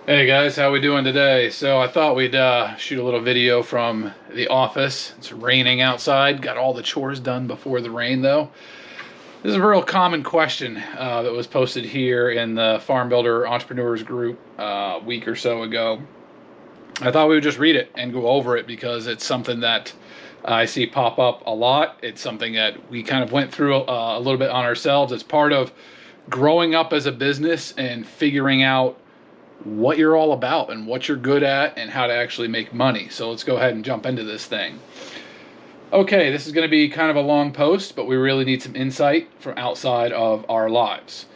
Hey guys, how we doing today? So I thought we'd shoot a little video from the office. It's raining outside. Got all the chores done before the rain though. This is a real common question that was posted here in the Farm Builder Entrepreneurs group a week or so ago. I thought we would just read it and go over it because it's something that I see pop up a lot. It's something that we kind of went through a little bit on ourselves. It's part of growing up as a business and figuring out what you're all about and what you're good at and how to actually make money. So let's go ahead and jump into this thing. Okay, this is going to be kind of a long post, but we really need some insight from outside of our lives.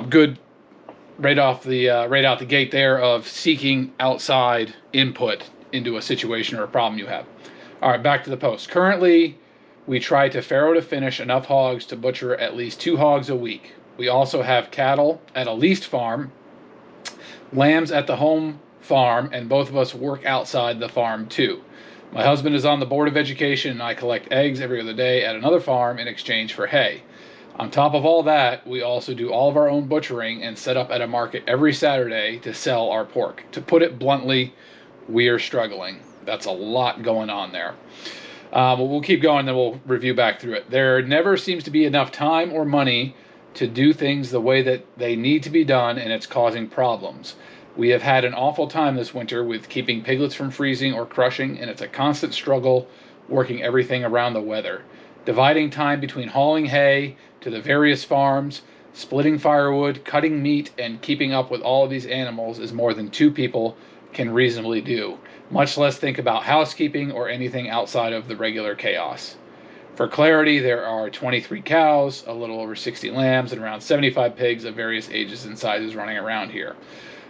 Good right out the gate there of seeking outside input into a situation or a problem you have. All right, back to the post. Currently, we try to farrow to finish enough hogs to butcher at least 2 hogs a week. We also have cattle at a leased farm, lambs at the home farm, and both of us work outside the farm too. My husband is on the board of education and I collect eggs every other day at another farm in exchange for hay. On top of all that, we also do all of our own butchering and set up at a market every Saturday to sell our pork. To put it bluntly, we are struggling. That's a lot going on there. We'll keep going, then we'll review back through it. There never seems to be enough time or money to do things the way that they need to be done, and it's causing problems. We have had an awful time this winter with keeping piglets from freezing or crushing, and it's a constant struggle working everything around the weather. Dividing time between hauling hay to the various farms, splitting firewood, cutting meat, and keeping up with all of these animals is more than 2 people can reasonably do, much less think about housekeeping or anything outside of the regular chaos. For clarity, there are 23 cows, a little over 60 lambs, and around 75 pigs of various ages and sizes running around here.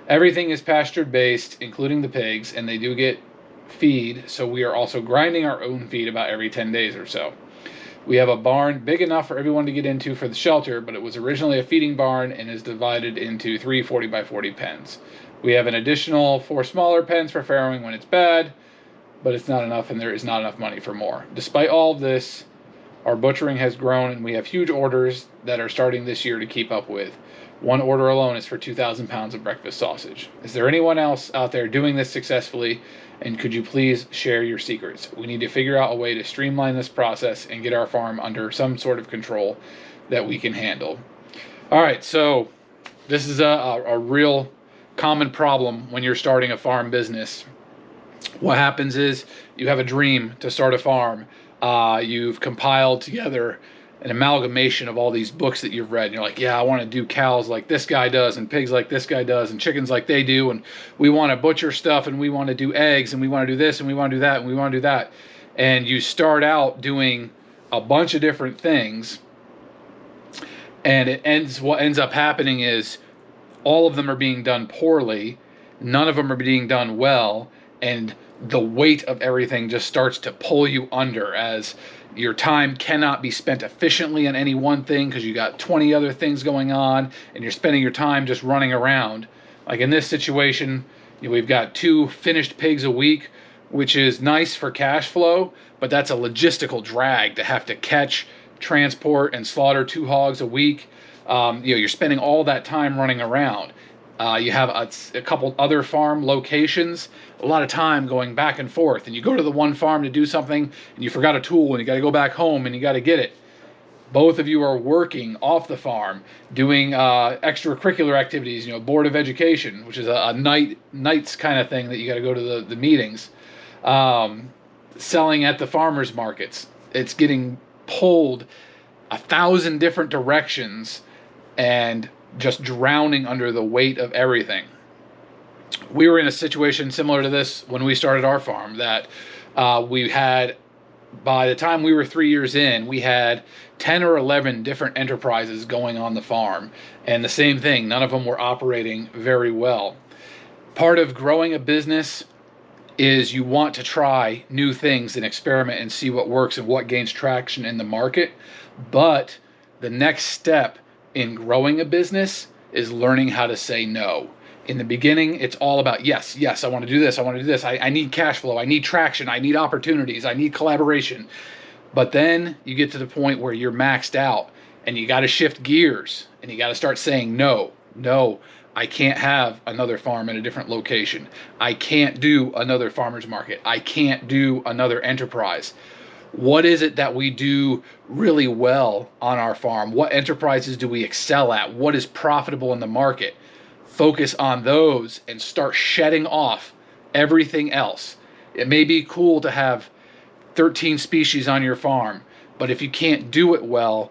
Everything is pasture-based, including the pigs, and they do get feed, so we are also grinding our own feed about every 10 days or so. We have a barn big enough for everyone to get into for the shelter, but it was originally a feeding barn and is divided into 3 40 by 40 pens. We have an additional 4 smaller pens for farrowing when it's bad, but it's not enough and there is not enough money for more. Despite all of this, our butchering has grown and we have huge orders that are starting this year to keep up with. One order alone is for 2,000 pounds of breakfast sausage. Is there anyone else out there doing this successfully? And could you please share your secrets? We need to figure out a way to streamline this process and get our farm under some sort of control that we can handle. All right, so this is a real common problem when you're starting a farm business. What happens is you have a dream to start a farm. You've compiled together an amalgamation of all these books that you've read, and you're like, yeah, I want to do cows like this guy does, and pigs like this guy does, and chickens like they do, and we want to butcher stuff, and we want to do eggs, and we want to do this, and we want to do that, and we want to do that. And you start out doing a bunch of different things, and what ends up happening is all of them are being done poorly, none of them are being done well, and the weight of everything just starts to pull you under as your time cannot be spent efficiently on any one thing because you got 20 other things going on and you're spending your time just running around. Like in this situation, we've got 2 finished pigs a week, which is nice for cash flow, but that's a logistical drag to have to catch, transport, and slaughter 2 hogs a week. You're spending all that time running around. You have a couple other farm locations, a lot of time going back and forth, and you go to the one farm to do something and you forgot a tool and you got to go back home and you got to get it. Both of you are working off the farm, doing extracurricular activities, board of education, which is a nights kind of thing that you got to go to the meetings, selling at the farmers markets. It's getting pulled 1,000 different directions and just drowning under the weight of everything. We were in a situation similar to this when we started our farm, that we had, by the time we were 3 years in, we had 10 or 11 different enterprises going on the farm. And the same thing, none of them were operating very well. Part of growing a business is you want to try new things and experiment and see what works and what gains traction in the market. But the next step in growing a business is learning how to say no. In the beginning, it's all about yes, I want to do this, I need cash flow, I need traction, I need opportunities, I need collaboration. But then you get to the point where you're maxed out and you got to shift gears and you got to start saying no. No, I can't have another farm in a different location. I can't do another farmer's market. I can't do another enterprise. What is it that we do really well on our farm? What enterprises do we excel at? What is profitable in the market? Focus on those and start shedding off everything else. It may be cool to have 13 species on your farm, but if you can't do it well,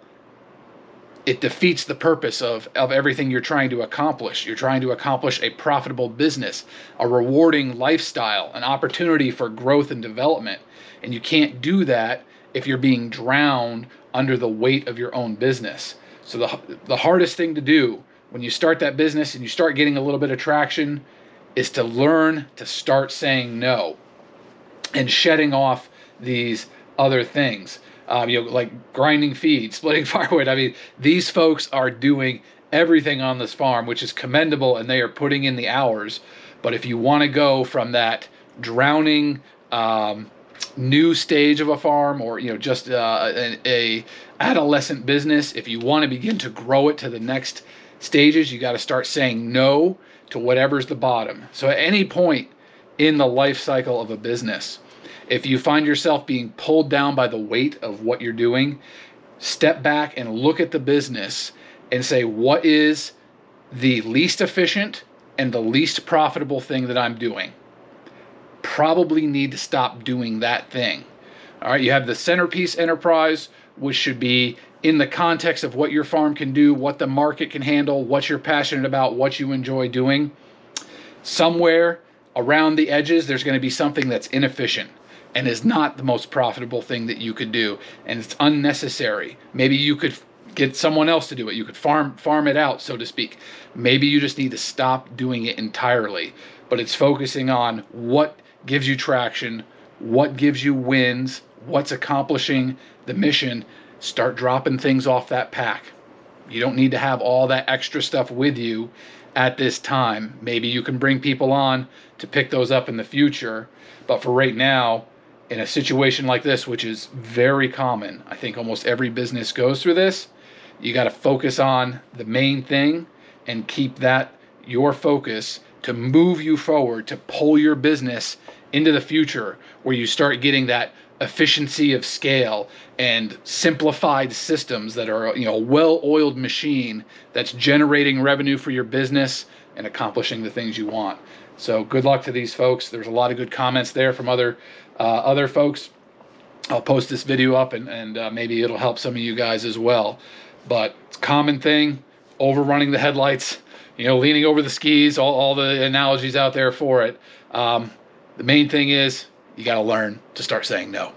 it defeats the purpose of everything you're trying to accomplish. You're trying to accomplish a profitable business, a rewarding lifestyle, an opportunity for growth and development. And you can't do that if you're being drowned under the weight of your own business. So the hardest thing to do when you start that business and you start getting a little bit of traction is to learn to start saying no and shedding off these other things. Like grinding feed, splitting firewood. I mean, these folks are doing everything on this farm, which is commendable, and they are putting in the hours. But if you want to go from that drowning new stage of a farm, or just a adolescent business, if you want to begin to grow it to the next stages, you got to start saying no to whatever's the bottom. So at any point in the life cycle of a business, if you find yourself being pulled down by the weight of what you're doing, step back and look at the business and say, what is the least efficient and the least profitable thing that I'm doing? Probably need to stop doing that thing. All right, you have the centerpiece enterprise, which should be in the context of what your farm can do, what the market can handle, what you're passionate about, what you enjoy doing. Somewhere around the edges, there's going to be something that's inefficient and is not the most profitable thing that you could do, and it's unnecessary. Maybe you could get someone else to do it. You could farm it out, so to speak. Maybe you just need to stop doing it entirely. But it's focusing on what gives you traction, what gives you wins, what's accomplishing the mission. Start dropping things off that pack. You don't need to have all that extra stuff with you at this time. Maybe you can bring people on to pick those up in the future. But for right now, in a situation like this, which is very common, I think almost every business goes through this, you got to focus on the main thing and keep that your focus to move you forward, to pull your business into the future, where you start getting that efficiency of scale and simplified systems that are a well-oiled machine that's generating revenue for your business and accomplishing the things you want. So good luck to these folks. There's a lot of good comments there from other folks. I'll post this video up and maybe it'll help some of you guys as well. But it's a common thing, overrunning the headlights, leaning over the skis, all the analogies out there for it. The main thing is you got to learn to start saying no.